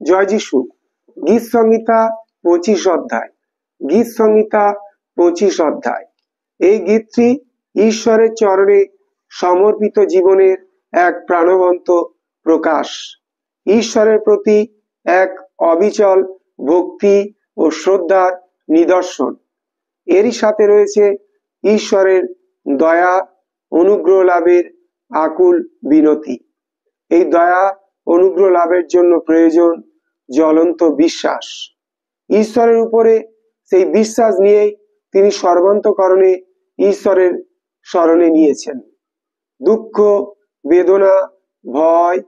জয় যিশু। গীত সংহিতা 25 অধ্যায়। গীত সংহিতা 25 অধ্যায়। এই গীতটি ঈশ্বরের চরণে সমর্পিত জীবনের এক প্রাণবন্ত প্রকাশ, ঈশ্বরের প্রতি এক অবিচল ভক্তি ও শ্রদ্ধার নিদর্শন। এরই সাথে রয়েছে ঈশ্বরের দয়া অনুগ্রহ লাভের আকুল বিনতি। এই দয়া অনুগ্রহ লাভের জন্য প্রয়োজন জ্বলন্ত বিশ্বাস। ঈশ্বরের উপরে সেই বিশ্বাস নিয়েই তিনি সর্বান্তকরণে ঈশ্বরের শরণে নিয়েছেন। দুঃখ, বেদনা, ভয়,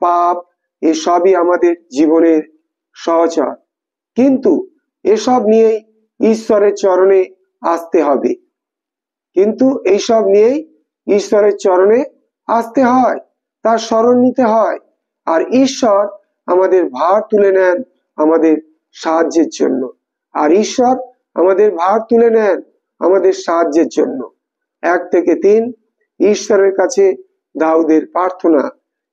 পাপ এসবই আমাদের জীবনের সহচর, কিন্তু এসব নিয়েই ঈশ্বরের চরণে আসতে হবে। কিন্তু এইসব নিয়েই ঈশ্বরের চরণে আসতে হয়, তার শরণ নিতে হয়। আর ঈশ্বর আমাদের ভার তুলে নেন আমাদের সাহায্যের জন্য। আর ঈশ্বর আমাদের ভার তুলে নেন আমাদের সাহায্যের জন্য। 1 থেকে 3 ঈশ্বরের কাছে দাউদের প্রার্থনা।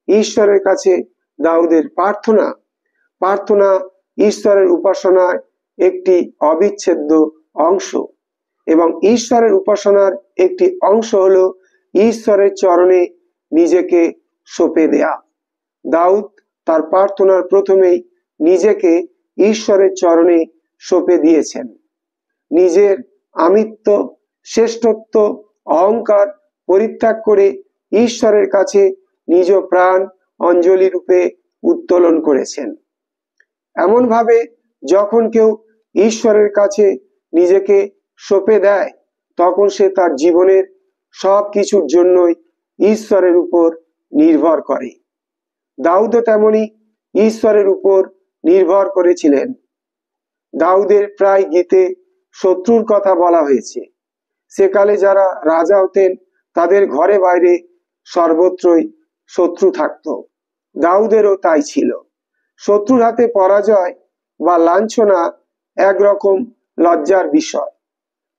ঈশ্বরের কাছে দাউদের প্রার্থনা। প্রার্থনা ঈশ্বরের উপাসনার একটি অবিচ্ছেদ্য অংশ, এবং ঈশ্বরের উপাসনার একটি অংশ হলো ঈশ্বরের চরণে নিজেকে সঁপে দেয়া। দাউদ তার প্রার্থনার প্রথমেই নিজেকে ঈশ্বরের চরণে সঁপে দিয়েছেন। নিজের আমিত্ব, শ্রেষ্ঠত্ব, অহংকার পরিত্যাগ করে ঈশ্বরের কাছে নিজ প্রাণ অঞ্জলি রূপে উত্তোলন করেছেন। এমন ভাবে যখন কেউ ঈশ্বরের কাছে নিজেকে সঁপে দেয়, তখন সে তার জীবনের সব কিছুর জন্যই ঈশ্বরের উপর নির্ভর করে। দাউদও তেমনি ঈশ্বরের উপর নির্ভর করেছিলেন। দাউদের প্রায় গীতে শত্রুর কথা বলা হয়েছে। সেকালে যারা রাজা হতেন তাদের ঘরে বাইরে সর্বত্রই শত্রু থাকত। দাউদেরও তাই ছিল। শত্রুর হাতে পরাজয় বা লাঞ্ছনা একরকম লজ্জার বিষয়।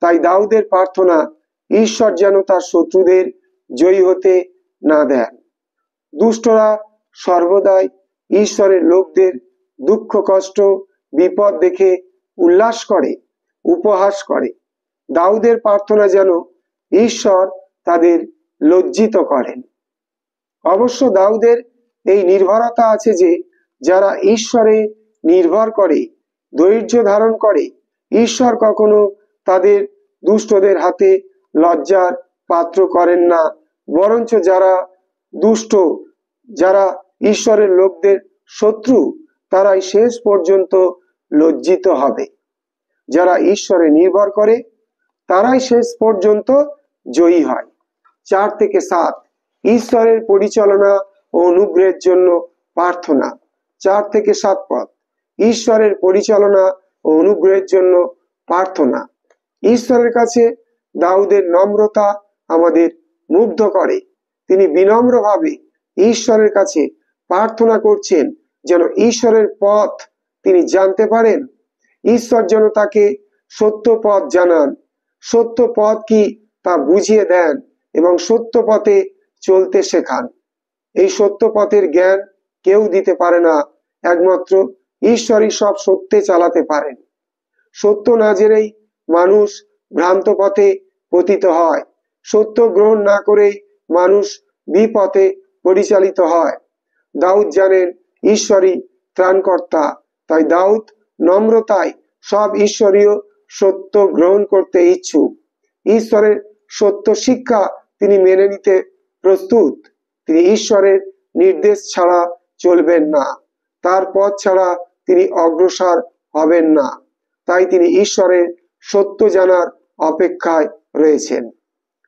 তাই দাউদের প্রার্থনা, ঈশ্বর যেন তার শত্রুদের জয়ী হতে না দেন। দুষ্টরা সর্বদাই ঈশ্বরের লোকদের দুঃখ, কষ্ট, বিপদ দেখে উল্লাস করে, উপহাস করে। দাউদের প্রার্থনা যেন ঈশ্বর তাদের লজ্জিত করেন। অবশ্য দাউদের এই নির্ভরতা আছে যে যারা ঈশ্বরে নির্ভর করে, ধৈর্য ধারণ করে, ঈশ্বর কখনো তাদের দুষ্টদের হাতে লজ্জার পাত্র করেন না, বরঞ্চ যারা দুষ্ট, যারা ঈশ্বরের লোকদের শত্রু, তারাই শেষ পর্যন্ত লজ্জিত হবে। যারা ঈশ্বরে নির্ভর করে তারাই শেষ পর্যন্ত জয়ী হয়। 4 থেকে 7 ঈশ্বরের পরিচালনা ও অনুগ্রহের জন্য প্রার্থনা। 4 থেকে 7 পদ ঈশ্বরের পরিচালনা ও অনুগ্রহের জন্য প্রার্থনা। ঈশ্বরের কাছে দাউদের নম্রতা আমাদের মুগ্ধ করে। তিনি বিনম্রভাবে ঈশ্বরের কাছে প্রার্থনা করছেন যেন ঈশ্বরের পথ তিনি জানতে পারেন। ঈশ্বর যেন তাকে সত্য পথ জানান, সত্য পথ কি তা বুঝিয়ে দেন এবং সত্য পথে চলতে শেখান। এই সত্য পথের জ্ঞান কেউ দিতে পারে না, একমাত্র ঈশ্বরই সব সত্যে চালাতে পারেন। সত্য না জেনেই মানুষ ভ্রান্ত পথে পতিত হয়। সত্য গ্রহণ না করেই মানুষ বিপথে পরিচালিত হয়। দাউদ জানেন ঈশ্বরই ত্রাণকর্তা, তাই দাউদ নম্রতায় সব ঈশ্বরীয় সত্য গ্রহণ করতে ইচ্ছুক। ঈশ্বরের সত্য শিক্ষা তিনি মেনে নিতে প্রস্তুত। তিনি ঈশ্বরের নির্দেশ ছাড়া চলবেন না, তার পথ ছাড়া তিনি অগ্রসর হবেন না। তাই তিনি ঈশ্বরের সত্য জানার অপেক্ষায় রয়েছেন।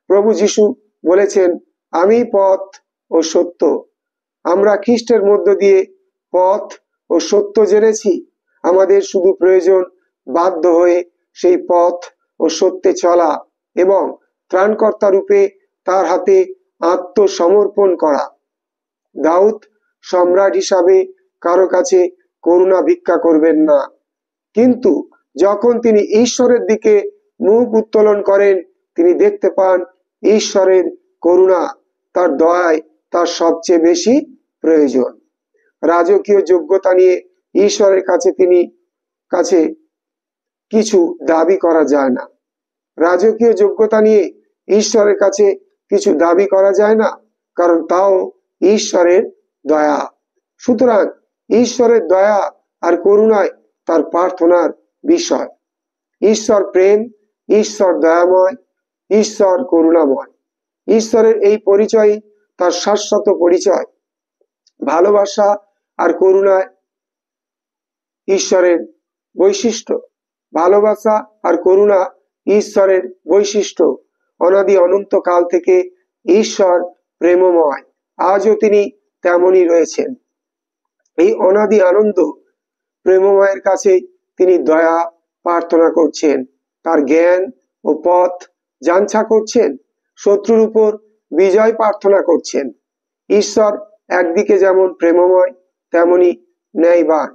প্রভু যিশু বলেছেন, আমি পথ ও সত্য। আমরা খ্রিস্টের মধ্য দিয়ে পথ ও সত্য জেনেছি। আমাদের শুধু প্রয়োজন বাধ্য হয়ে সেই পথ ও সত্যে চলা এবং ত্রাণকর্তা রূপে তার হাতে আত্মসমর্পণ করা। দাউদ সম্রাট হিসাবে কারো কাছে করুণা ভিক্ষা করবেন না, কিন্তু যখন তিনি ঈশ্বরের দিকে মুখ উত্তোলন করেন, তিনি দেখতে পান ঈশ্বরের করুণা, তার দয়ায় তার সবচেয়ে বেশি প্রয়োজন। রাজকীয় যোগ্যতা নিয়ে ঈশ্বরের কাছে কিছু দাবি করা যায় না। রাজকীয় যোগ্যতা নিয়ে ঈশ্বরের কাছে কিছু দাবি করা যায় না, কারণ তাও ঈশ্বরের দয়া। সুতরাং ঈশ্বরের দয়া আর করুণায় তার প্রার্থনার বিষয়। ঈশ্বর প্রেম, ঈশ্বর দয়াময়, ঈশ্বর করুণাময়। ঈশ্বরের এই পরিচয় তার শাশ্বত পরিচয়। ভালোবাসা আর করুণায় ঈশ্বরের বৈশিষ্ট্য। ভালোবাসা আর করুণা ঈশ্বরের বৈশিষ্ট্য। অনাদি অনন্ত কাল থেকে ঈশ্বর প্রেমময়, আজও তিনি তেমনই রয়েছেন। এই অনাদি আনন্দ প্রেমময়ের কাছে তিনি দয়া প্রার্থনা করছেন, তার জ্ঞান ও পথ যাঞ্ছা করছেন, শত্রুর উপর বিজয় প্রার্থনা করছেন। ঈশ্বর একদিকে যেমন প্রেমময়, তেমনি ন্যায়বান।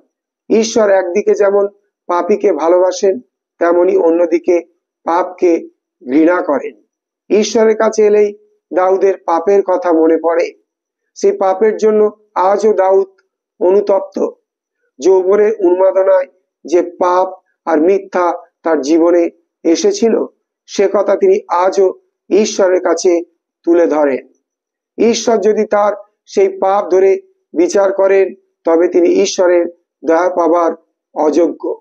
ঈশ্বর একদিকে যেমন পাপীকে ভালোবাসেন, তেমনি অন্যদিকে পাপকে ঘৃণা করেন। ঈশ্বরের কাছে এলেই দাউদের পাপের কথা মনে পড়ে। সেই পাপের জন্য আজও দাউদ অনুতপ্ত। যৌবনের উন্মাদনায় যে পাপ আর মিথ্যা তার জীবনে এসেছিল, সে কথা তিনি আজও ঈশ্বরের কাছে তুলে ধরেন। ঈশ্বর যদি তার সেই পাপ ধরে বিচার করেন, তবে তিনি ঈশ্বরের দয়া পাবার অযোগ্য।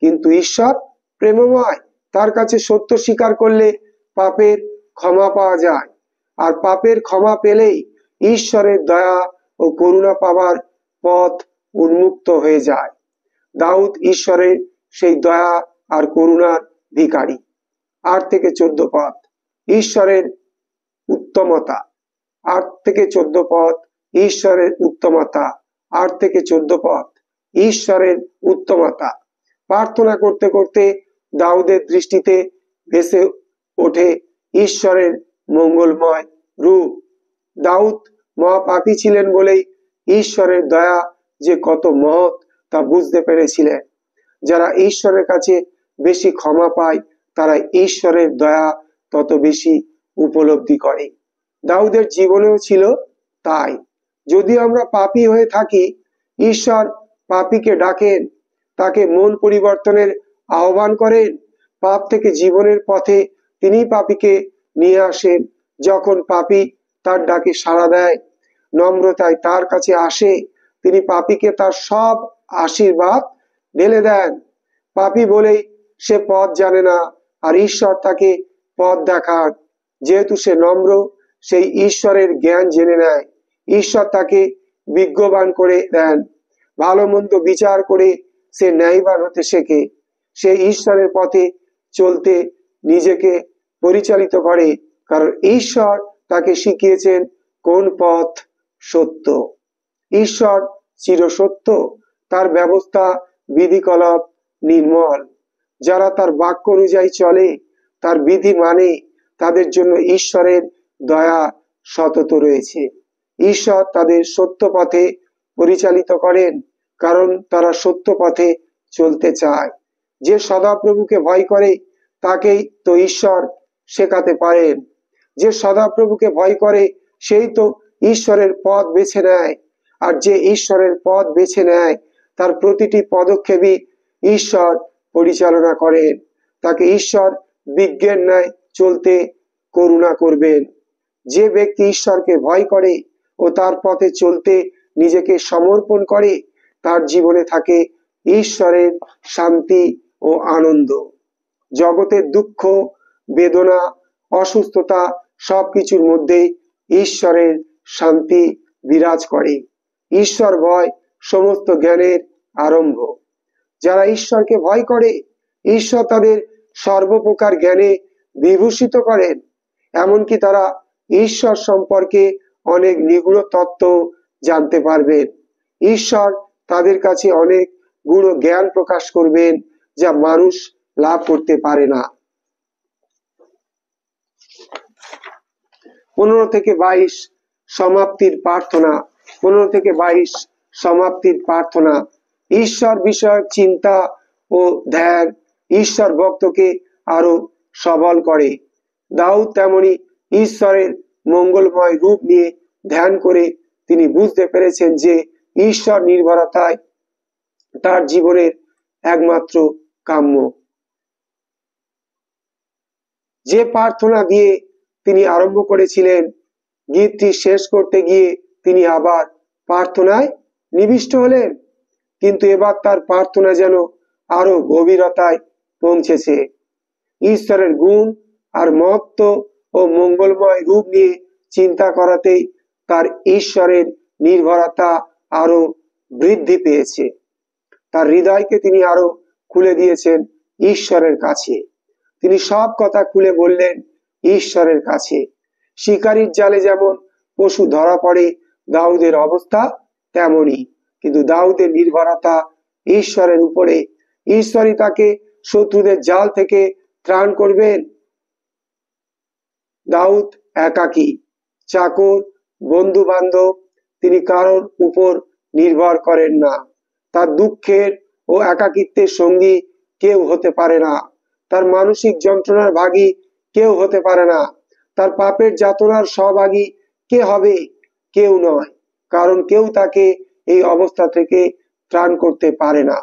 কিন্তু ঈশ্বর প্রেমময়, তার কাছে সত্য স্বীকার করলে পাপের ক্ষমা পাওয়া যায়, আর পাপের ক্ষমা পেলেই ঈশ্বরের দয়া ও করুণা পাবার পথ উন্মুক্ত হয়ে যায়। দাউদ ঈশ্বরের সেই দয়া আর করুণার ভিখারি। 8 থেকে 14 পদ। ঈশ্বরের উত্তমতা। 8 থেকে 14 পদ। ঈশ্বরের উত্তমতা। 8 থেকে 14 পদ। ঈশ্বরের উত্তমতা। প্রার্থনা করতে করতে দাউদের দৃষ্টিতে ভেসে ওঠে ঈশ্বরের মঙ্গলময় রূপ। দাউদ মহাপাপী ছিলেন বলেই ঈশ্বরের দয়া যে কত মহৎ তা বুঝতে পেরেছিলেন। যারা ঈশ্বরের কাছে বেশি ক্ষমা পায়, তারা ঈশ্বরের দয়া তত বেশি উপলব্ধি করে। দাউদের জীবনেও ছিল তাই। যদি আমরা পাপী হয়ে থাকি, ঈশ্বর পাপীকে ডাকেন, তাকে মন পরিবর্তনের আহ্বান করেন। পাপ থেকে জীবনের পথে তিনি পাপীকে নিয়ে আসেন। যখন পাপী তার ডাকে সাড়া দেয়, নম্রতায় তার কাছে আসে, তিনি পাপীকে তার সব আশীর্বাদ ঢেলে দেন। পাপী বলেই সে পথ জানে না, আর ঈশ্বর তাকে পথ দেখান। যেহেতু সে নম্র, সেই ঈশ্বরের জ্ঞান জেনে নেয়। ঈশ্বর তাকে বিজ্ঞবান করে দেন। ভালো মন্দ বিচার করে সে ন্যায়বান হতে শেখে। সে ঈশ্বরের পথে চলতে নিজেকে পরিচালিত করে, কারণ ঈশ্বর তাকে শিখিয়েছেন কোন পথ সত্য। ঈশ্বর চিরসত্য, তার ব্যবস্থা বিধিকলাপ নির্মল। যারা তার বাক্য অনুযায়ী চলে, তার বিধি মানে, তাদের জন্য ঈশ্বরের দয়া সতত রয়েছে। ঈশ্বর তাদের সত্য পথে পরিচালিত করেন, কারণ তারা সত্য পথে চলতে চায়। যে সদাপ্রভুকে ভয় করে, তাকেই তো ঈশ্বর শেখাতে পারেন। যে সদাপ্রভুকে ভয় করে, সেই তো ঈশ্বরের পথ বেছে নেয়। আর যে ঈশ্বরের পথ বেছে নেয়, তার প্রতিটি পদক্ষেপই ঈশ্বর পরিচালনা করেন। তাকে ঈশ্বর বিজ্ঞের ন্যায় চলতে করুণা করবেন। যে ব্যক্তি ঈশ্বরকে ভয় করে ও তার পথে চলতে নিজেকে সমর্পণ করে, তার জীবনে থাকে ঈশ্বরের শান্তি ও আনন্দ। জগতের দুঃখ, বেদনা, অসুস্থতা সবকিছুর মধ্যে ঈশ্বরের শান্তি বিরাজ করে। ঈশ্বর ভয় সমস্ত জ্ঞানের আরম্ভ। যারা ঈশ্বরকে ভয় করে, ঈশ্বর তাদের সর্বপ্রকার জ্ঞানে বিভূষিত করেন। এমনকি তারা ঈশ্বর সম্পর্কে অনেক নিগূঢ় তত্ত্ব জানতে পারবেন। ঈশ্বর তাদের কাছে অনেক গূঢ় জ্ঞান প্রকাশ করবেন, যা মানুষ লাভ করতে পারে না। 15 থেকে 22 সমাপ্তির প্রার্থনা। 15 থেকে 22 সমাপ্তির প্রার্থনা। ঈশ্বর বিষয়ক চিন্তা ও ধ্যান ঈশ্বর ভক্তকে আরো সবল করে। দাউদ তেমনি ঈশ্বরের মঙ্গলময় রূপ নিয়ে ধ্যান করে তিনি বুঝতে পেরেছেন যে ঈশ্বর নির্ভরতায় তার জীবনের একমাত্র কাম্য। যে প্রার্থনা দিয়ে তিনি আরম্ভ করেছিলেন, গীতটি শেষ করতে গিয়ে তিনি আবার প্রার্থনায় নিবিষ্ট হলেন, কিন্তু এবার তার প্রার্থনা যেন আরো গভীরতায় পৌঁছেছে। ঈশ্বরের গুণ আর মহত্ব ও মঙ্গলময় রূপ নিয়ে চিন্তা করাতেই তার ঈশ্বরের নির্ভরতা আরো বৃদ্ধি পেয়েছে। তার হৃদয়কে তিনি আরো খুলে দিয়েছেন ঈশ্বরের কাছে। তিনি সব কথা খুলে বললেন ঈশ্বরের কাছে। শিকারীর জালে যেমন পশু ধরা পড়ে, দাউদের অবস্থা তেমনই, কিন্তু দাউদের নির্ভরতা ঈশ্বরের উপরে। ঈশ্বরই তাকে শত্রুদের জাল থেকে ত্রাণ করবেন। দাউদ একাকী, চাকর, বন্ধু বান্ধব, তিনি কারোর উপর নির্ভর করেন না। তার দুঃখের ও একাকিত্বের সঙ্গী কেউ হতে পারে না। তার মানসিক যন্ত্রণার ভাগী কেউ হতে পারে না। তার পাপের যাতনার সহভাগী কে হবে? কেউ নয়, কারণ কেউ তাকে এই অবস্থা থেকে ত্রাণ করতে পারে না।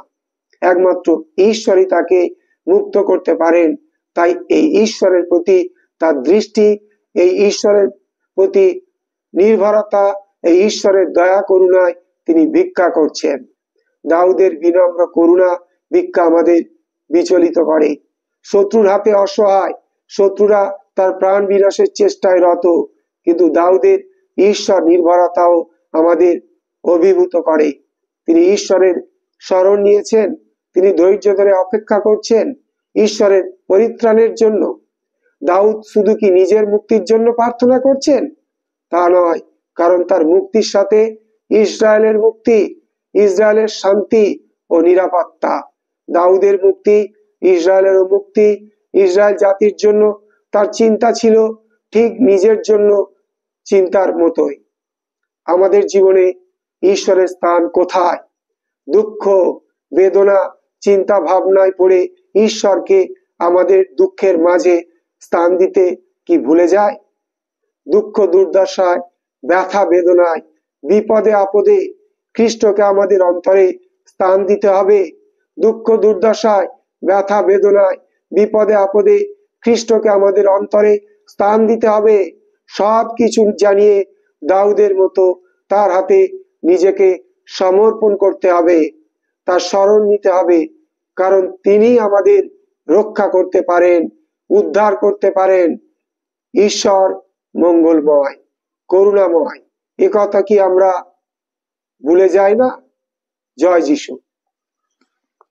একমাত্র ঈশ্বরই তাকে মুক্ত করতে পারেন। তাই এই ঈশ্বরের প্রতি তার দৃষ্টি, এই ঈশ্বরের প্রতি নির্ভরতা, এই ঈশ্বরের দয়া করুণায় তিনি ভিক্ষা করছেন। দাউদের বিনম্র করুণা ভিক্ষা আমাদের বিচলিত করে। শত্রুর হাতে অসহায়, শত্রুরা তার প্রাণ বিনাশের চেষ্টায় রত, কিন্তু দাউদের ঈশ্বর নির্ভরতাও আমাদের অভিভূত করে। তিনি ঈশ্বরের শরণ নিয়েছেন, তিনি ধৈর্য ধরে অপেক্ষা করছেন ঈশ্বরের পরিত্রাণের জন্য। দাউদ শুধু কি নিজের মুক্তির জন্য প্রার্থনা করছেন? তা নয়, কারণ তার মুক্তির সাথে ইসরায়েলের মুক্তি, ইসরায়েলের শান্তি ও নিরাপত্তা। দাউদের মুক্তি ইসরায়েলেরও মুক্তি। ইসরায়েল জাতির জন্য তার চিন্তা ছিল ঠিক নিজের জন্য চিন্তার মতোই। আমাদের জীবনে ঈশ্বরের স্থান কোথায়? দুঃখ, বেদনা, চিন্তা ভাবনায় পড়ে ঈশ্বরকে আমাদের দুঃখের মাঝে স্থান দিতে কি ভুলে যায়? দুঃখ দুর্দশায়, ব্যথা বেদনায়, বিপদে আপদে খ্রিস্টকে আমাদের অন্তরে স্থান দিতে হবে। দুঃখ দুর্দশায়, ব্যথা বেদনায়, বিপদে আপদে খ্রিস্টকে আমাদের অন্তরে স্থান দিতে হবে। সব কিছু জানিয়ে দাউদের মতো তার হাতে নিজেকে সমর্পণ করতে হবে, তার শরণ নিতে হবে, কারণ তিনি আমাদের রক্ষা করতে পারেন, উদ্ধার করতে পারেন। ঈশ্বর মঙ্গলময়, করুণাময়, এ কথা কি আমরা ভুলে যাই না? জয় যিশু।